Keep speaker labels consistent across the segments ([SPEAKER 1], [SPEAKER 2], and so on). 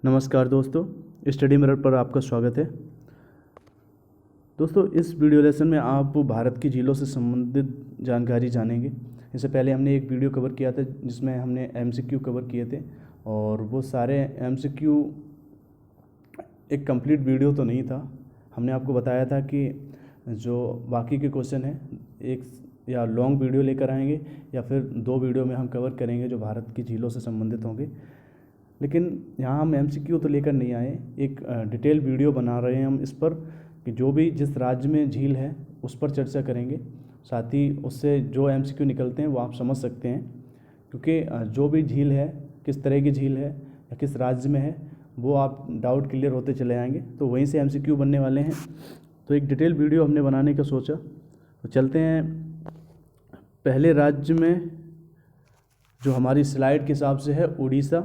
[SPEAKER 1] नमस्कार दोस्तों, study mirror पर आपका स्वागत है। दोस्तों, इस वीडियो लेसन में आप भारत की झीलों से संबंधित जानकारी जानेंगे। इससे पहले हमने एक वीडियो कवर किया था जिसमें हमने एमसीक्यू कवर किए थे, और वो सारे एमसीक्यू एक कंप्लीट वीडियो तो नहीं था। हमने आपको बताया था कि जो बाकी के क्वेश्चन हैं एक या लॉन्ग वीडियो लेकर आएंगे या फिर 2 वीडियो में हम कवर करेंगे जो भारत की झीलों से संबंधित होंगे। लेकिन यहाँ हम एमसीक्यू तो लेकर नहीं आए, एक डिटेल वीडियो बना रहे हैं हम इस पर कि जो भी जिस राज्य में झील है उस पर चर्चा करेंगे। साथ ही उससे जो एमसीक्यू निकलते हैं वो आप समझ सकते हैं, क्योंकि जो भी झील है, किस तरह की झील है या किस राज्य में है, वो आप डाउट क्लियर होते चले आएंगे, तो वहीं से एमसीक्यू बनने वाले हैं। तो एक डिटेल वीडियो हमने बनाने का सोचा, तो चलते हैं पहले राज्य में जो हमारी स्लाइड के हिसाब से है उड़ीसा,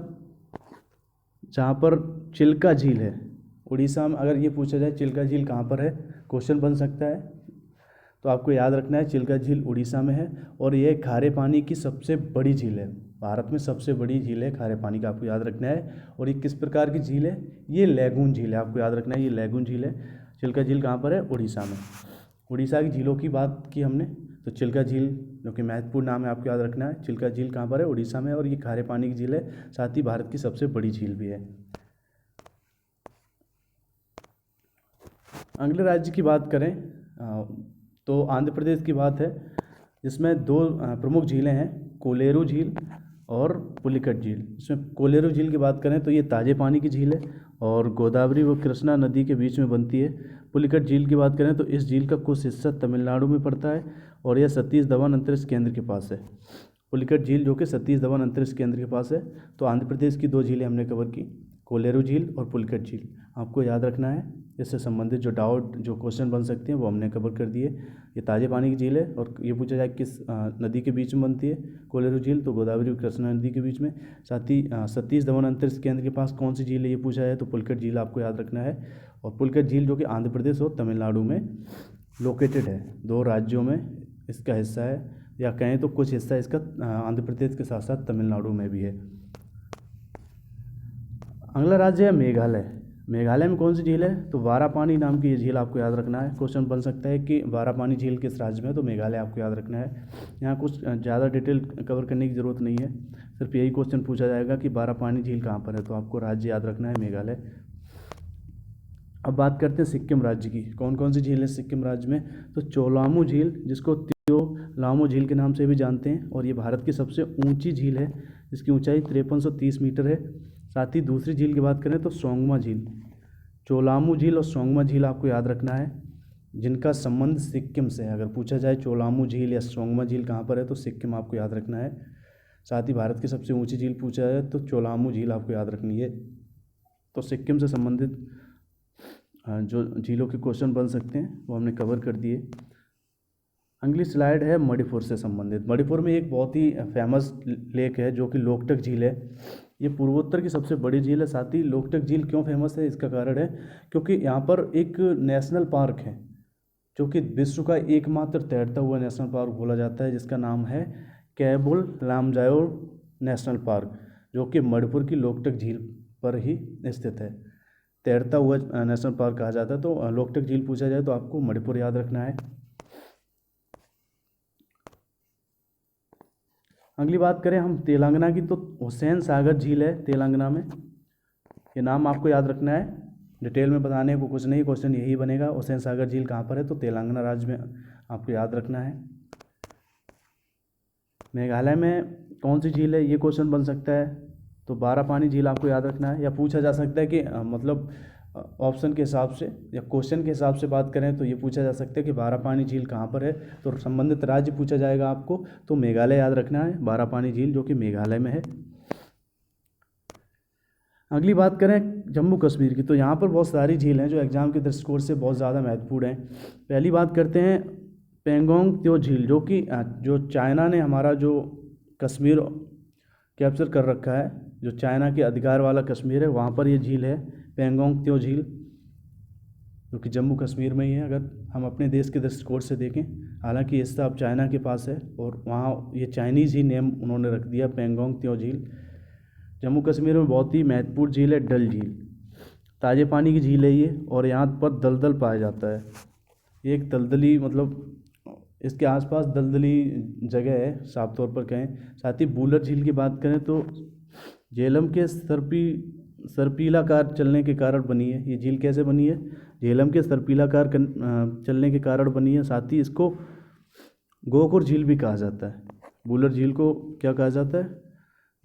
[SPEAKER 1] जहाँ पर चिल्का झील है। उड़ीसा में अगर ये पूछा जाए चिल्का झील कहाँ पर है, क्वेश्चन बन सकता है, तो आपको याद रखना है चिल्का झील उड़ीसा में है। और ये खारे पानी की सबसे बड़ी झील है, भारत में सबसे बड़ी झील है खारे पानी का, आपको याद रखना है। और ये किस प्रकार की झील है, ये लैगून झील है, आपको याद रखना है, ये लैगून झील है। चिल्का झील कहाँ पर है, उड़ीसा में। उड़ीसा की झीलों की बात की हमने, तो चिल्का झील जो कि महत्वपूर्ण नाम है, आपको याद रखना है। चिल्का झील कहाँ पर है, उड़ीसा में, और ये खारे पानी की झील है, साथ ही भारत की सबसे बड़ी झील भी है। अगले राज्य की बात करें तो आंध्र प्रदेश की बात है, जिसमें 2 प्रमुख झीलें हैं, कोलेरू झील और पुलिकट झील। इसमें कोलेरू झील की बात करें तो ये ताजे पानी की झील है और गोदावरी व कृष्णा नदी के बीच में बनती है। पुलिकट झील की बात करें तो इस झील का कुछ हिस्सा तमिलनाडु में पड़ता है और यह सतीश धवन अंतरिक्ष केंद्र के पास है। पुलिकट झील जो कि सतीश धवन अंतरिक्ष केंद्र के पास है। तो आंध्र प्रदेश की 2 झीलें हमने कवर की, कोलेरू झील और पुलिकट झील, आपको याद रखना है। इससे संबंधित जो डाउट जो क्वेश्चन बन सकते हैं वो हमने कवर कर दिए। ये ताजे पानी की झील है और ये पूछा जाए किस नदी के बीच में बनती है, कोलेरू झील, तो गोदावरी और कृष्णा नदी के बीच में। साथ ही सतीश धवन अंतरिक्ष केंद्र के पास कौन सी झील है ये पूछा जाए तो पुलिकट झील आपको याद रखना है। और पुलिकट झील जो कि आंध्र प्रदेश और तमिलनाडु में लोकेटेड है, 2 राज्यों में इसका हिस्सा है, या कहें तो कुछ हिस्सा इसका आंध्र प्रदेश के साथ साथ तमिलनाडु में भी है। अगला राज्य है मेघालय। मेघालय में कौन सी झील है, तो बारापानी नाम की ये झील आपको याद रखना है। क्वेश्चन बन सकता है कि बारापानी झील किस राज्य में है, तो मेघालय आपको याद रखना है। यहाँ कुछ ज़्यादा डिटेल कवर करने की ज़रूरत नहीं है, सिर्फ यही क्वेश्चन पूछा जाएगा कि बारापानी झील कहाँ पर है, तो आपको राज्य याद रखना है मेघालय। अब बात करते हैं सिक्किम राज्य की, कौन कौन सी झील है सिक्किम राज्य में, तो चोलामू झील, जिसको लामो झील के नाम से भी जानते हैं, और ये भारत की सबसे ऊंची झील है, जिसकी ऊंचाई 5330 मीटर है। साथ ही दूसरी झील की बात करें तो सोंगमा झील, चोलामू झील और सोंगमा झील आपको याद रखना है, जिनका संबंध सिक्किम से है। अगर पूछा जाए चोलामू झील या सोंगमा झील कहाँ पर है, तो सिक्किम आपको याद रखना है। साथ ही भारत की सबसे ऊंची झील पूछा जाए तो चोलामू झील आपको याद रखनी है। तो सिक्किम से संबंधित जो झीलों के क्वेश्चन बन सकते हैं वो हमने कवर कर दिए। अगली स्लाइड है मणिपुर से संबंधित। मणिपुर में एक बहुत ही फेमस लेक है जो कि लोकटक झील है। ये पूर्वोत्तर की सबसे बड़ी झील है। साथ ही लोकटक झील क्यों फेमस है, इसका कारण है क्योंकि यहाँ पर एक नेशनल पार्क है जो कि विश्व का एकमात्र तैरता हुआ नेशनल पार्क बोला जाता है, जिसका नाम है कैबुल लामजाओ नेशनल पार्क, जो कि मणिपुर की लोकटक झील पर ही स्थित है। तैरता हुआ नेशनल पार्क कहा जाता है। तो लोकटक झील पूछा जाए तो आपको मणिपुर याद रखना है। अगली बात करें हम तेलंगाना की, तो हुसैन सागर झील है तेलंगाना में, ये नाम आपको याद रखना है। डिटेल में बताने को कुछ नहीं, क्वेश्चन यही बनेगा, हुसैन सागर झील कहाँ पर है, तो तेलंगाना राज्य में आपको याद रखना है। मेघालय में कौन सी झील है ये क्वेश्चन बन सकता है, तो बारापानी झील आपको याद रखना है। या पूछा जा सकता है कि मतलब ऑप्शन के हिसाब से या क्वेश्चन के हिसाब से बात करें तो ये पूछा जा सकता है कि बारापानी झील कहाँ पर है, तो संबंधित राज्य पूछा जाएगा आपको, तो मेघालय याद रखना है, बारापानी झील जो कि मेघालय में है। अगली बात करें जम्मू कश्मीर की, तो यहाँ पर बहुत सारी झील हैं जो एग्जाम के दृष्टिकोण से बहुत ज़्यादा महत्वपूर्ण हैं। पहली बात करते हैं पेंगोंग त्यो झील, जो कि जो चाइना ने हमारा जो कश्मीर कैप्चर कर रखा है, जो चाइना के अधिकार वाला कश्मीर है, वहाँ पर ये झील है पेंगोंग त्यो झील, जो कि जम्मू कश्मीर में ही है। अगर हम अपने देश के दृष्टिकोण से देखें, हालांकि ये हिस्सा अब चाइना के पास है और वहाँ ये चाइनीज़ ही नेम उन्होंने रख दिया पेंगोंग त्यो झील। जम्मू कश्मीर में बहुत ही महत्वपूर्ण झील है डल झील। ताज़े पानी की झील है ये, और यहाँ पर दलदल पाया जाता है। ये एक दलदली मतलब इसके आसपास दलदली जगह है साफ तौर पर कहें। साथ ही बूलर झील की बात करें तो झेलम के सर्पीलाकार चलने के कारण बनी है। ये झील कैसे बनी है? झेलम के चलने के कारण बनी है। साथ ही इसको गोकुर झील भी कहा जाता है। बूलर झील को क्या कहा जाता है?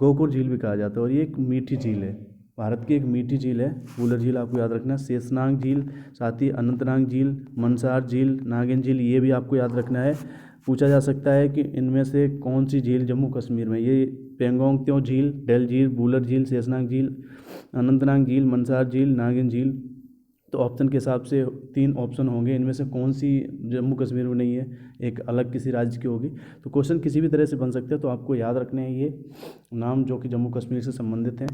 [SPEAKER 1] गोकुर झील भी कहा जाता है। और ये एक मीठी झील है, भारत की एक मीठी झील है बूलर झील, आपको याद रखना है। शेषनाग झील, साथ ही अनंतनाग झील, मनसार झील, नागिन झील, ये भी आपको याद रखना है। पूछा जा सकता है कि इनमें से कौन सी झील जम्मू कश्मीर में? ये पेंगोंग त्यों झील, डल झील, बूलर झील, शेषनाग झील, अनंतनाग झील, मनसार झील, नागिन झील। तो ऑप्शन के हिसाब से 3 ऑप्शन होंगे, इनमें से कौन सी जम्मू कश्मीर में नहीं है, एक अलग किसी राज्य की होगी। तो क्वेश्चन किसी भी तरह से बन सकते हैं, तो आपको याद रखने हैं ये नाम जो कि जम्मू कश्मीर से संबंधित हैं।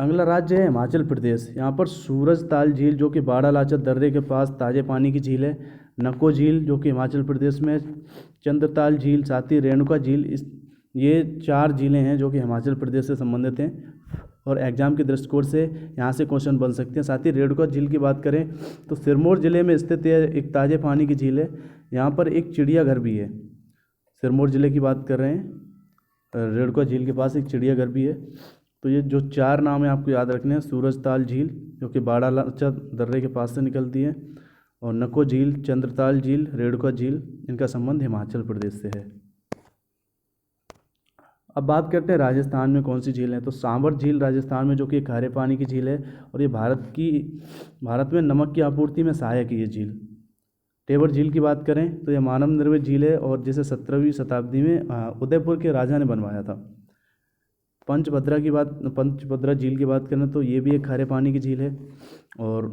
[SPEAKER 1] अगला राज्य है हिमाचल प्रदेश। यहाँ पर सूरजताल झील जो कि बाड़ा लाचर दर्रे के पास ताज़े पानी की झील है, नको झील जो कि हिमाचल प्रदेश में, चंद्रताल झील, साथ ही रेणुका झील, ये 4 झीलें हैं जो कि हिमाचल प्रदेश से संबंधित हैं और एग्जाम के दृष्टिकोण से यहाँ से क्वेश्चन बन सकते हैं। साथ ही रेणुका झील की बात करें तो सिरमौर ज़िले में स्थित है, एक ताज़े पानी की झील है। यहाँ पर एक चिड़ियाघर भी है। सिरमौर ज़िले की बात कर रहे हैं, रेणुका झील के पास एक चिड़ियाघर भी है। तो ये जो 4 नाम है आपको याद रखने हैं, सूरजताल झील जो कि बाड़ा लाचर दर्रे के पास से निकलती है, और नको झील, चंद्रताल झील, रेणुका झील, इनका संबंध हिमाचल प्रदेश से है। अब बात करते हैं राजस्थान में कौन सी झील है। तो सांभर झील राजस्थान में जो कि खारे पानी की झील है, और ये भारत में नमक की आपूर्ति में सहायक है ये झील। टेबर झील की बात करें तो यह मानव निर्मित झील है और जिसे 17वीं शताब्दी में उदयपुर के राजा ने बनवाया था। पंचभद्रा झील की बात करें तो ये भी एक खारे पानी की झील है। और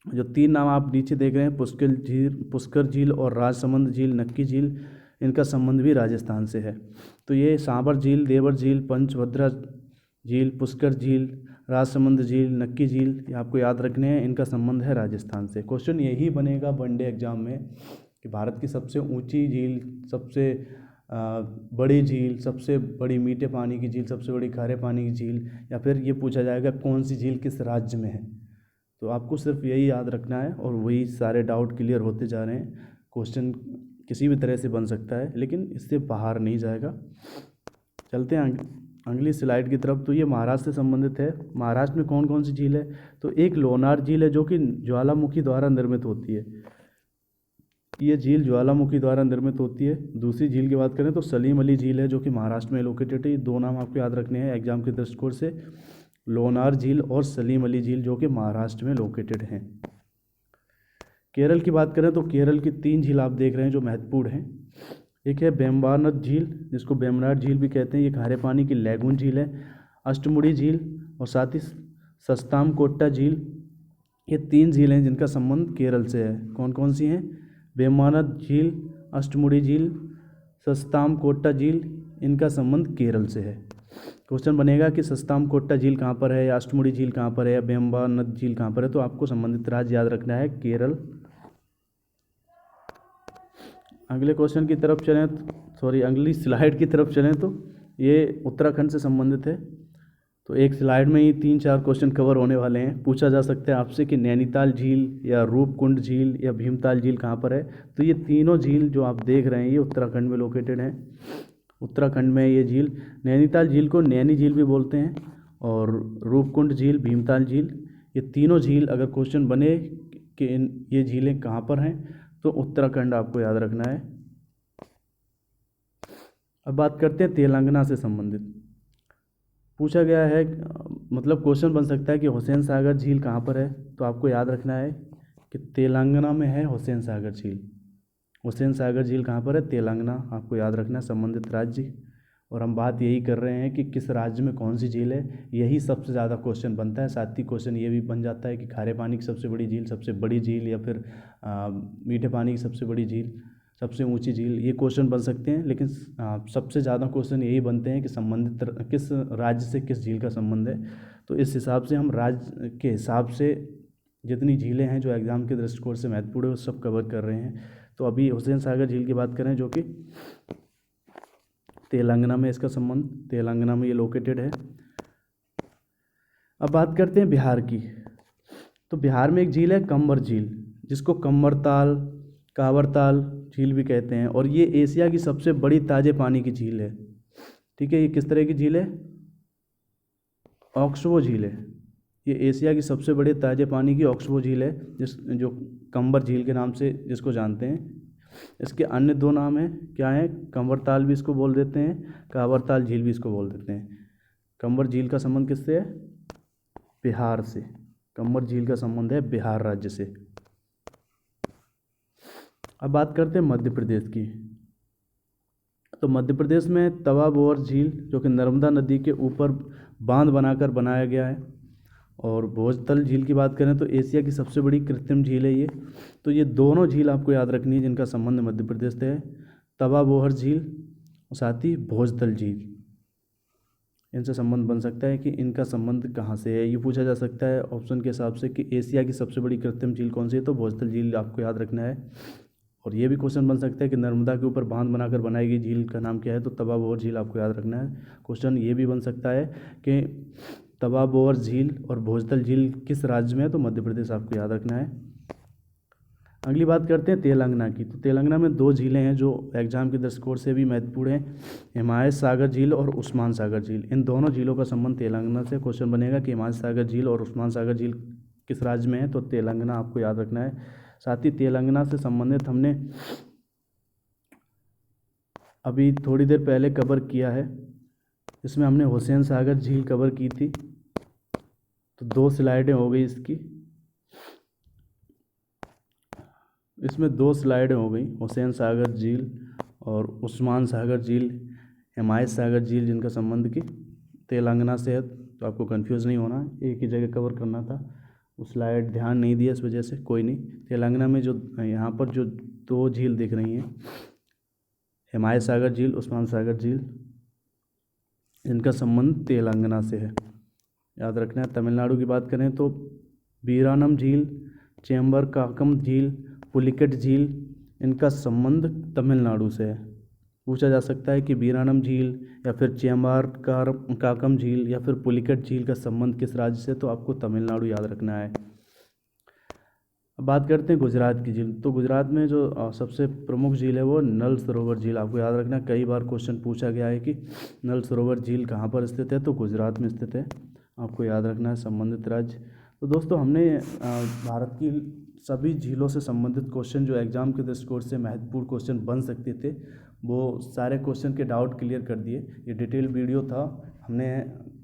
[SPEAKER 1] जो 3 नाम आप नीचे देख रहे हैं, पुष्कर झील और राजसमंद झील, नक्की झील, इनका संबंध भी राजस्थान से है। तो ये सांभर झील, देवर झील, पंचभद्रा झील, पुष्कर झील, राजसमंद झील, नक्की झील, ये आपको याद रखने हैं, इनका संबंध है राजस्थान से। क्वेश्चन यही बनेगा वनडे एग्जाम में कि भारत की सबसे ऊंची झील, सबसे बड़ी झील, सबसे बड़ी मीठे पानी की झील, सबसे बड़ी खारे पानी की झील, या फिर ये पूछा जाएगा कौन सी झील किस राज्य में है। तो आपको सिर्फ यही याद रखना है और वही सारे डाउट क्लियर होते जा रहे हैं। क्वेश्चन किसी भी तरह से बन सकता है लेकिन इससे बाहर नहीं जाएगा। चलते हैं अगली स्लाइड की तरफ। तो ये महाराष्ट्र से संबंधित है। महाराष्ट्र में कौन कौन सी झील है? तो एक लोनार झील है जो कि ज्वालामुखी द्वारा निर्मित होती है। ये झील ज्वालामुखी द्वारा निर्मित होती है। दूसरी झील की बात करें तो सलीम अली झील है जो कि महाराष्ट्र में लोकेटेड है। ये 2 नाम आपको याद रखने हैं एग्जाम के दृष्टिकोण से, लोनार झील और सलीम अली झील जो कि महाराष्ट्र में लोकेटेड हैं। केरल की बात करें तो केरल की 3 झील आप देख रहे हैं जो महत्वपूर्ण हैं। एक है बेम्बानद झील, जिसको बेमनाड झील भी कहते हैं, ये खारे पानी की लैगून झील है। अष्टमुड़ी झील और साथ ही सस्तामकोट्टा झील, ये 3 झीलें जिनका संबंध केरल से है। कौन कौन सी हैं? बेम्बानद झील, अष्टमुड़ी झील, सस्तामकोट्टा झील, इनका संबंध केरल से है। क्वेश्चन बनेगा कि सस्तामकोट्टा झील कहाँ पर है, या अष्टमुड़ी झील कहाँ पर है, या बेम्बानद झील कहाँ पर है। तो आपको संबंधित राज्य याद रखना है केरल। अगले क्वेश्चन की तरफ चलें, अगली स्लाइड की तरफ चलें तो ये उत्तराखंड से संबंधित है। तो एक स्लाइड में ही 3-4 क्वेश्चन कवर होने वाले हैं। पूछा जा सकता है आपसे कि नैनीताल झील या रूपकुंड झील या भीमताल झील कहाँ पर है। तो ये तीनों झील जो आप देख रहे हैं ये उत्तराखंड में लोकेटेड हैं। उत्तराखंड में ये झील, नैनीताल झील को नैनी झील भी बोलते हैं, और रूपकुंड झील, भीमताल झील, ये तीनों झील अगर क्वेश्चन बने कि ये झीलें कहाँ पर हैं तो उत्तराखंड आपको याद रखना है। अब बात करते हैं तेलंगाना से संबंधित। पूछा गया है, मतलब क्वेश्चन बन सकता है कि हुसैन सागर झील कहाँ पर है। तो आपको याद रखना है कि तेलंगाना में है हुसैन सागर झील। हुसैन सागर झील कहाँ पर है? तेलंगाना, आपको याद रखना है संबंधित राज्य। और हम बात यही कर रहे हैं कि किस राज्य में कौन सी झील है, यही सबसे ज़्यादा क्वेश्चन बनता है। साथ ही क्वेश्चन ये भी बन जाता है कि खारे पानी की सबसे बड़ी झील, सबसे बड़ी झील, या फिर मीठे पानी की सबसे बड़ी झील, सबसे ऊंची झील, ये क्वेश्चन बन सकते हैं। लेकिन सबसे ज़्यादा क्वेश्चन यही बनते हैं कि संबंधित किस राज्य से किस झील का संबंध है। तो इस हिसाब से हम राज्य के हिसाब से जितनी झीलें हैं जो एग्ज़ाम के दृष्टिकोण से महत्वपूर्ण है वो सब कवर कर रहे हैं। तो अभी हुसैन सागर झील की बात करें जो कि तेलंगाना में इसका संबंध, तेलंगाना में ये लोकेटेड है। अब बात करते हैं बिहार की। तो बिहार में एक झील है कंवर झील, जिसको कंवरताल, कांवरताल झील भी कहते हैं, और ये एशिया की सबसे बड़ी ताज़े पानी की झील है। ठीक है, ये किस तरह की झील है? ऑक्सबो झील है। ये एशिया की सबसे बड़े ताज़े पानी की ऑक्सबो झील है, जो कंवर झील के नाम से जिसको जानते हैं। इसके अन्य दो नाम हैं, क्या हैं? कंवरताल भी इसको बोल देते हैं, कांवरताल झील भी इसको बोल देते हैं। कंवर झील का संबंध किससे है? बिहार से। कंवर झील का संबंध है बिहार राज्य से। अब बात करते हैं मध्य प्रदेश की। तो मध्य प्रदेश में तवा बोर झील, जो कि नर्मदा नदी के ऊपर बांध बनाकर बनाया गया है। और भोजतल झील की बात करें तो एशिया की सबसे बड़ी कृत्रिम झील है ये। तो ये दोनों झील आपको याद रखनी है जिनका संबंध मध्य प्रदेश से है, तवा बोहर झील और साथ ही भोजतल झील। इनसे संबंध बन सकता है कि इनका संबंध कहाँ से है, ये पूछा जा सकता है ऑप्शन के हिसाब से कि एशिया की सबसे बड़ी कृत्रिम झील कौन सी है, तो भोजतल झील आपको याद रखना है। और ये भी क्वेश्चन बन सकता है कि नर्मदा के ऊपर बांध बनाकर बनाई गई झील का नाम क्या है, तो तवा बोहर झील आपको याद रखना है। क्वेश्चन ये भी बन सकता है कि तवा बोहर झील और भोजतल झील किस राज्य में है, तो मध्य प्रदेश आपको याद रखना है। अगली बात करते हैं तेलंगाना की। तो तेलंगाना में दो झीलें हैं जो एग्जाम के दृष्टिकोण से भी महत्वपूर्ण हैं, हिमायत सागर झील और उस्मान सागर झील। इन दोनों झीलों का संबंध तेलंगाना से। क्वेश्चन बनेगा कि हिमायत सागर झील और उस्मान सागर झील किस राज्य में है, तो तेलंगाना आपको याद रखना है। साथ ही तेलंगाना से संबंधित हमने अभी थोड़ी देर पहले कवर किया है, इसमें हमने हुसैन सागर झील कवर की थी। तो 2 स्लाइडें हो गई इसकी, इसमें 2 स्लाइडें हो गई, हुसैन सागर झील और उस्मान सागर झील, हिमायत सागर झील, जिनका संबंध की तेलंगाना से है। तो आपको कंफ्यूज नहीं होना, एक ही जगह कवर करना था, वो स्लाइड ध्यान नहीं दिया इस वजह से, कोई नहीं। तेलंगाना में जो यहाँ पर जो 2 झील दिख रही हैं, हिमायत सागर झील, उस्मान सागर झील, इनका संबंध तेलंगाना से है, याद रखना है। तमिलनाडु की बात करें तो वीरानम झील, चेम्बरकाकम झील, पुलिकेट झील, इनका संबंध तमिलनाडु से है। पूछा जा सकता है कि वीरानम झील या फिर चेम्बरकाकम झील या फिर पुलिकेट झील का संबंध किस राज्य से, तो आपको तमिलनाडु याद रखना है। अब बात करते हैं गुजरात की झील। तो गुजरात में जो सबसे प्रमुख झील है वो नल सरोवर झील, आपको याद रखना है। कई बार क्वेश्चन पूछा गया है कि नल सरोवर झील कहाँ पर स्थित है, तो गुजरात में स्थित है, आपको याद रखना है संबंधित राज्य। तो दोस्तों हमने भारत की सभी झीलों से संबंधित क्वेश्चन जो एग्जाम के दृष्टिकोण से महत्वपूर्ण क्वेश्चन बन सकते थे, वो सारे क्वेश्चन के डाउट क्लियर कर दिए। ये डिटेल वीडियो था, हमने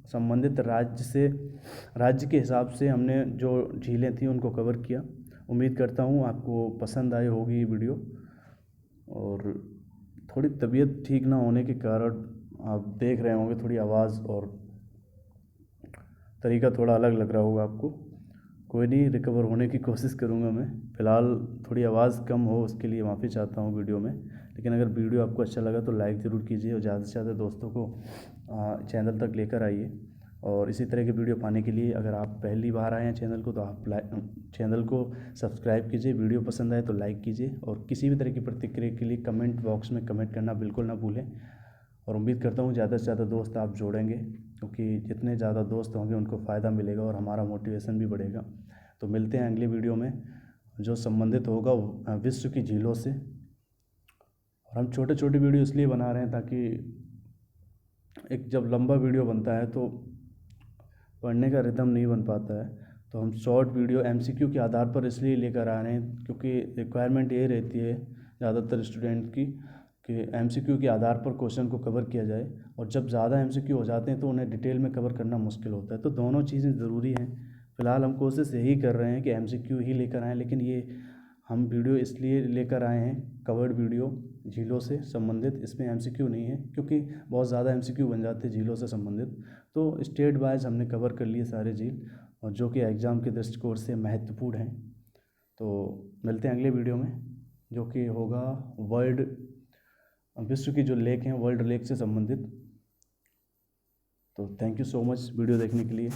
[SPEAKER 1] संबंधित राज्य के हिसाब से हमने जो झीलें थी उनको कवर किया। उम्मीद करता हूँ आपको पसंद आई होगी ये वीडियो। और थोड़ी तबीयत ठीक ना होने के कारण आप देख रहे होंगे थोड़ी आवाज़ और तरीका थोड़ा अलग लग रहा होगा आपको, कोई नहीं, रिकवर होने की कोशिश करूँगा मैं। फ़िलहाल थोड़ी आवाज़ कम हो उसके लिए माफ़ी चाहता हूँ वीडियो में। लेकिन अगर वीडियो आपको अच्छा लगा तो लाइक ज़रूर कीजिए और ज़्यादा से ज़्यादा दोस्तों को चैनल तक लेकर आइए। और इसी तरह की वीडियो पाने के लिए अगर आप पहली बार आए हैं चैनल को, तो आप चैनल को सब्सक्राइब कीजिए। वीडियो पसंद आए तो लाइक कीजिए, और किसी भी तरह की प्रतिक्रिया के लिए कमेंट बॉक्स में कमेंट करना बिल्कुल ना भूलें। और उम्मीद करता हूँ ज़्यादा से ज़्यादा दोस्त आप जोड़ेंगे, क्योंकि जितने ज़्यादा दोस्त होंगे उनको फ़ायदा मिलेगा और हमारा मोटिवेशन भी बढ़ेगा। तो मिलते हैं अगले वीडियो में जो संबंधित होगा विश्व की झीलों से। और हम छोटे छोटे वीडियो इसलिए बना रहे हैं ताकि एक जब लंबा वीडियो बनता है तो पढ़ने का रिदम नहीं बन पाता है, तो हम शॉर्ट वीडियो MCQ के आधार पर इसलिए लेकर आ रहे हैं, क्योंकि रिक्वायरमेंट ये रहती है ज़्यादातर स्टूडेंट की कि MCQ के आधार पर क्वेश्चन को कवर किया जाए। और जब ज़्यादा MCQ हो जाते हैं तो उन्हें डिटेल में कवर करना मुश्किल होता है। तो दोनों चीज़ें ज़रूरी हैं। फ़िलहाल हम कोशिश यही कर रहे हैं कि MCQ ही लेकर आएँ, लेकिन ये हम वीडियो इसलिए लेकर आए हैं कवर्ड वीडियो झीलों से संबंधित, इसमें MCQ नहीं है, क्योंकि बहुत ज़्यादा MCQ बन जाते हैं झीलों से संबंधित। तो स्टेट वाइज हमने कवर कर लिए सारे झील, और जो कि एग्ज़ाम के दृष्टिकोण से महत्वपूर्ण हैं। तो मिलते हैं अगले वीडियो में, जो कि होगा विश्व की जो लेक हैं वर्ल्ड लेक से संबंधित। तो thank you so much video देखने के लिए।